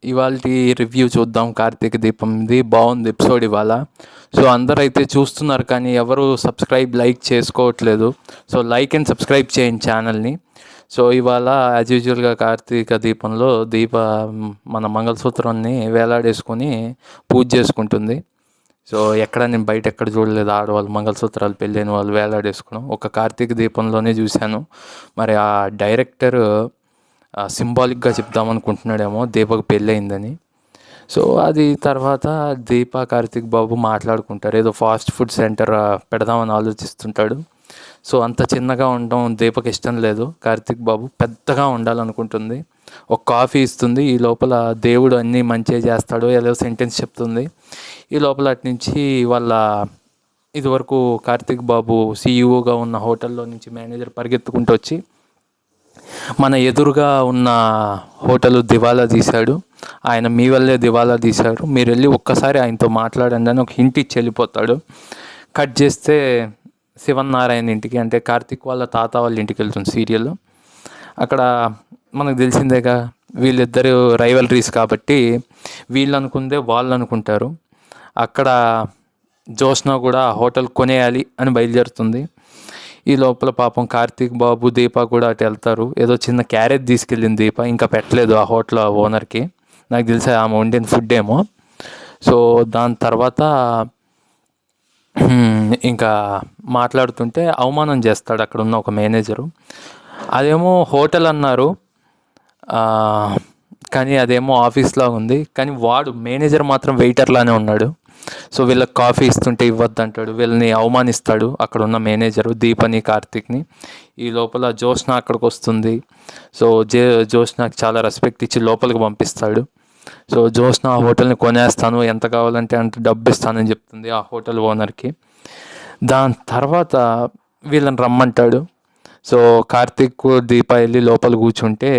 ఇవాల్టి రివ్యూ చూద్దాం. కార్తీక దీపంది బాగుంది ఎపిసోడ్ ఇవాళ. సో అందరైతే చూస్తున్నారు కానీ ఎవరు సబ్స్క్రైబ్ లైక్ చేసుకోవట్లేదు. సో లైక్ అండ్ సబ్స్క్రైబ్ చేయండి ఛానల్ని. సో ఇవాళ యాజ్ యూజువల్గా కార్తీక దీపంలో మన మంగళసూత్రాన్ని వేలాడేసుకొని పూజ చేసుకుంటుంది. సో నేను బయట ఎక్కడ చూడలేదు ఆడవాళ్ళు మంగళసూత్రాలు పెళ్ళైన వాళ్ళు వేలాడేసుకోవడం. ఒక కార్తీక దీపంలోనే చూశాను. మరి ఆ డైరెక్టర్ సింబాలిక్గా చెప్దామనుకుంటున్నాడేమో దీపకు పెళ్ళయిందని. సో అది తర్వాత దీప కార్తీక్ బాబు మాట్లాడుకుంటారు. ఏదో ఫాస్ట్ ఫుడ్ సెంటర్ పెడదామని ఆలోచిస్తుంటాడు. సో అంత చిన్నగా ఉండడం దీపకి ఇష్టం లేదు. కార్తీక్ బాబు పెద్దగా ఉండాలనుకుంటుంది. ఒక కాఫీ ఇస్తుంది. ఈ లోపల దేవుడు అన్నీ మంచిగా చేస్తాడు ఏదో సెంటెన్స్ చెప్తుంది. ఈ లోపల అటు నుంచి వాళ్ళ ఇదివరకు కార్తీక్ బాబు సీఈఓగా ఉన్న హోటల్లో నుంచి మేనేజర్ పరిగెత్తుకుంటూ వచ్చి మన ఎదురుగా ఉన్న హోటల్ దివాలా తీశాడు, ఆయన మీ వల్లే దివాలా తీశారు, మీరు వెళ్ళి ఒక్కసారి ఆయనతో మాట్లాడండి అని ఒక హింట్ ఇచ్చి వెళ్ళిపోతాడు. కట్ చేస్తే శివన్నారాయణ ఇంటికి, అంటే కార్తీక్ వాళ్ళ తాత వాళ్ళ ఇంటికి వెళ్తుంది సీరియల్లో. అక్కడ మనకు తెలిసిందేగా వీళ్ళిద్దరు రైవలరీస్ కాబట్టి వీళ్ళు అనుకుందే వాళ్ళు అనుకుంటారు. అక్కడ జోష్న కూడా హోటల్ కొనేయాలి అని బయలుదేరుతుంది. ఈ లోపల పాపం కార్తీక్ బాబు దీప కూడా అటు వెళ్తారు. ఏదో చిన్న క్యారేజ్ తీసుకెళ్ళింది దీప, ఇంకా పెట్టలేదు ఆ హోటల్ ఓనర్కి. నాకు తెలిసి ఆమె వండిన ఫుడ్ ఏమో. సో దాని తర్వాత ఇంకా మాట్లాడుతుంటే అవమానం చేస్తాడు అక్కడ ఉన్న ఒక మేనేజరు. అదేమో హోటల్ అన్నారు కానీ అదేమో ఆఫీస్లా ఉంది. కానీ వాడు మేనేజర్ మాత్రం వెయిటర్లానే ఉన్నాడు. సో వీళ్ళకి కాఫీ ఇస్తుంటే ఇవ్వద్దు అంటాడు, వీళ్ళని అవమానిస్తాడు అక్కడ ఉన్న మేనేజరు దీపని కార్తీక్ని. ఈ లోపల జోష్న అక్కడికి వస్తుంది. సో జోష్నకి చాలా రెస్పెక్ట్ ఇచ్చి లోపలికి పంపిస్తాడు. సో జోష్న ఆ హోటల్ని కొనేస్తాను, ఎంత కావాలంటే అంత డబ్బు ఇస్తానని చెప్తుంది ఆ హోటల్ ఓనర్కి. దాని తర్వాత వీళ్ళని రమ్మంటాడు. సో కార్తీక్ దీప వెళ్ళి లోపల కూర్చుంటే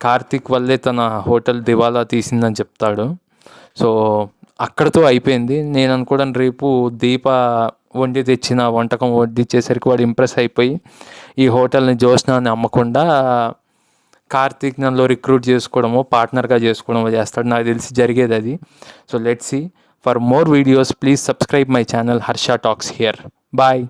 కార్తీక్ వల్లే తన హోటల్ దివాలా తీసిందని చెప్తాడు. సో అక్కడితో అయిపోయింది. నేను అనుకోవడం రేపు దీప వండి తెచ్చిన వంటకం వడ్డిచ్చేసరికి వాడు ఇంప్రెస్ అయిపోయి ఈ హోటల్ని జోష్నాని అమ్మకుండా కార్తీక్ నన్ను రిక్రూట్ చేసుకోవడమో పార్ట్నర్గా చేసుకోవడమో చేస్తాడు. నాకు తెలిసి జరిగేది అది. So let's see. For more videos please subscribe my channel Harsha talks here. Bye.